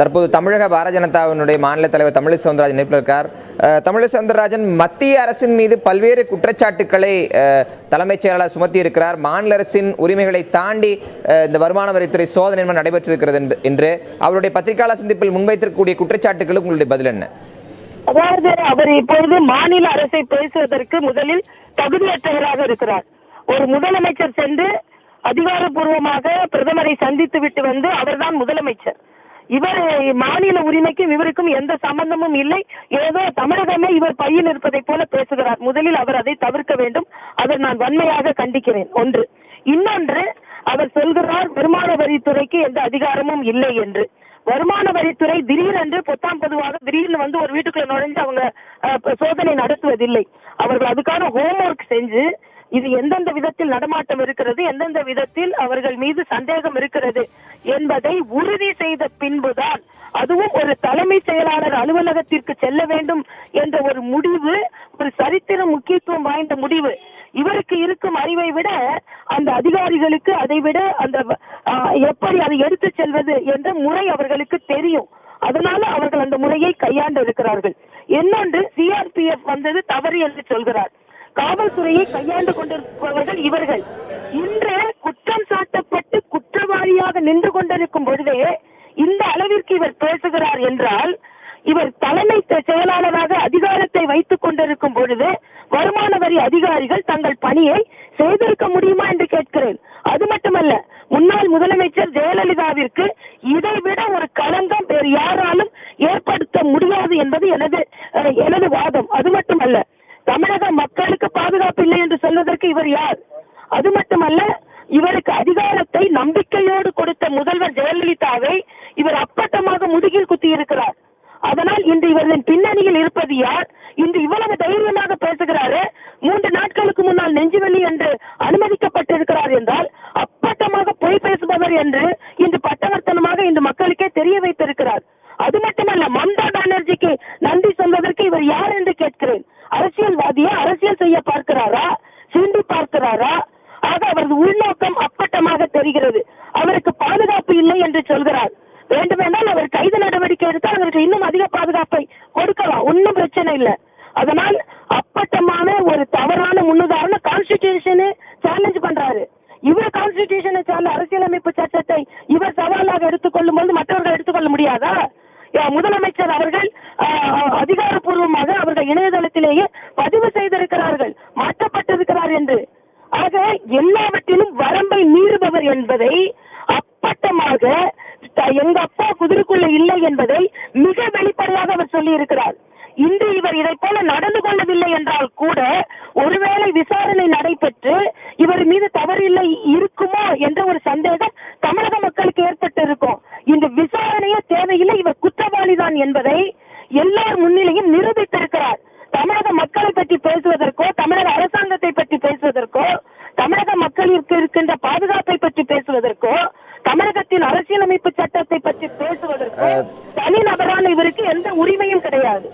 தற்போது தமிழக பாரதிய ஜனதாவினுடைய மாநில தலைவர் தமிழிசை சவுந்தரராஜன் இணைப்பில் இருக்கார். தமிழிசை சவுந்தரராஜன் மத்திய அரசின் மீது பல்வேறு குற்றச்சாட்டுக்களை தலைமைச் செயலாளர் சுமத்தி இருக்கிறார். மாநில அரசின் உரிமைகளை தாண்டி இந்த வருமான வரித்துறை சோதனை நடைபெற்றிருக்கிறது என்று அவருடைய பத்திரிகையாளர் சந்திப்பில் முன்வைத்திருக்கக்கூடிய குற்றச்சாட்டுகளுக்கு உங்களுடைய பதில் என்ன? அதாவது அவர் இப்பொழுது மாநில அரசை பேசுவதற்கு முதலில் தகுதியற்றவராக இருக்கிறார். ஒரு முதலமைச்சர் சென்று அதிகாரப்பூர்வமாக பிரதமரை சந்தித்து விட்டு வந்து அவர்தான் முதலமைச்சர். இவர் மாநில உரிமைக்கும் இவருக்கும் எந்த சம்பந்தமும் இல்லை. ஏதோ தமிழகமே இவர் பையில் இருப்பதை போல பேசுகிறார். முதலில் அவர் அதை தவிர்க்க வேண்டும். அதை நான் வன்மையாக கண்டிக்கிறேன். ஒன்று. இன்னொன்று, அவர் சொல்கிறார் வருமான வரித்துறைக்கு எந்த அதிகாரமும் இல்லை என்று. வருமான வரித்துறை திடீரென்று பொதுவாக திடீர்னு வந்து ஒரு வீட்டுக்குள்ள நுழைஞ்சு அவங்க சோதனை நடத்துவதில்லை. அவர்கள் அதுக்கான ஹோம்ஒர்க் செஞ்சு இது எந்தெந்த விதத்தில் நடமாட்டம் இருக்கிறது, எந்தெந்த விதத்தில் அவர்கள் மீது சந்தேகம் இருக்கிறது என்பதை உறுதி செய்த பின்புதான், அதுவும் ஒரு தலைமை செயலாளர் அலுவலகத்திற்கு செல்ல வேண்டும் என்ற ஒரு முடிவு, ஒரு சரித்திர முக்கியத்துவம் வாய்ந்த முடிவு. இவருக்கு இருக்கும் அறிவை விட அந்த அதிகாரிகளுக்கு அதை விட அந்த எப்படி அதை எடுத்து செல்வது என்ற முறை அவர்களுக்கு தெரியும். அதனால அவர்கள் அந்த முறையை கையாண்டு இருக்கிறார்கள். இன்னொன்று, சிஆர்பிஎஃப் வந்தது தவறு என்று சொல்கிறார். காவல்துறையை கையாண்டு கொண்டிருப்பவர்கள் இவர்கள். இன்று குற்றம் சாட்டப்பட்டு குற்றவாளியாக நின்று கொண்டிருக்கும் பொழுதே இந்த அளவிற்கு இவர் பேசுகிறார் என்றால், இவர் தலைமை செயலாளராக அதிகாரத்தை வைத்துக் கொண்டிருக்கும் பொழுது வருமான வரி அதிகாரிகள் தங்கள் பணியை செய்திருக்க முடியுமா என்று கேட்கிறேன். அது மட்டுமல்ல, முன்னாள் முதலமைச்சர் ஜெயலலிதாவிற்கு இதைவிட ஒரு களங்கம் வேறு யாராலும் ஏற்படுத்த முடியாது என்பது எனது வாதம். அது மட்டுமல்ல, தமிழக மக்களுக்கு பாதுகாப்பு இல்லை என்று சொல்வதற்கு இவர் யார்? அது மட்டுமல்ல, இவருக்கு அதிகாரத்தை நம்பிக்கையோடு கொடுத்த முதல்வர் ஜெயலலிதாவை இவர் அப்பட்டமாக முதுகில் குத்தி இருக்கிறார். அதனால் இன்று இவரின் பின்னணியில் இருப்பது யார்? இன்று இவ்வளவு தைரியமாக பேசுகிறாரு. 3 நாட்களுக்கு முன்னால் நெஞ்சுவலி என்று அனுமதிக்கப்பட்டிருக்கிறார் என்றால் அப்பட்டமாக பொய் பேசுபவர் என்று இன்று பட்டவர்த்தனமாக இந்த மக்களுக்கே தெரிய வைத்திருக்கிறார். அது மட்டுமல்ல, மம்தா பானர்ஜிக்கு நன்றி சொல்வதற்கு இவர் யார் என்று கேட்கிறேன். அரசியல்வாதியா? அரசியல் செய்ய பார்க்கிறாரா? சீண்டி பார்க்கிறாரா? ஆக அவரது உள்நோக்கம் அப்பட்டமாக தெரிகிறது. அவருக்கு பாதுகாப்பு இல்லை என்று சொல்கிறார். வேண்டுமென்றால் அவர் கைது நடவடிக்கை எடுத்தால் அவருக்கு இன்னும் அதிக பாதுகாப்பை கொடுக்கலாம். ஒன்னும் பிரச்சனை இல்லை. அதனால் அப்பட்டமான ஒரு தவறான முன்னுதாரண கான்ஸ்டிடியூஷனை சேலஞ்ச் பண்றாரு. இவர் கான்ஸ்டிடியூஷனை அரசியலமைப்பு சட்டத்தை இவர் சவாலாக எடுத்துக்கொள்ளும் போது மற்றவர்கள் எடுத்துக்கொள்ள முடியாதா? முதலமைச்சர் அவர்கள் அதிகாரப்பூர்வமாக அவர்கள் இணையதளத்திலேயே பதிவு செய்திருக்கிறார்கள், மாற்றப்பட்டிருக்கிறார் என்று. ஆக எல்லாவற்றிலும் வரம்பை மீறுபவர் என்பதை அப்பட்டமாக எங்க அப்பா குதிரைக்குள்ள இல்லை என்பதை மிக வெளிப்படையாக அவர் சொல்லி இருக்கிறார். இன்று இவர் இதை போல நடந்து கொள்ளவில்லை என்றால் கூட ஒருவேளை விசாரணை நடைபெற்று இவர் மீது தவறில்லை இருக்குமோ என்ற ஒரு சந்தேகம் தமிழக மக்களுக்கு ஏற்பட்டு இருக்கும். இந்த விசாரணையே தேவையில்லை, இவர் குற்றவாளிதான் என்பதை எல்லார் முன்னிலையும் நிரூபித்திருக்கிறார். தமிழக மக்களை பற்றி பேசுவதற்கோ, தமிழக அரசாங்கத்தை பற்றி பேசுவதற்கோ, தமிழக மக்களுக்கு இருக்கின்ற பாதுகாப்பை பற்றி பேசுவதற்கோ, தமிழகத்தின் அரசியலமைப்பு சட்டத்தை பற்றி பேசுவதற்கோ தனிநபரான இவருக்கு எந்த உரிமையும் கிடையாது.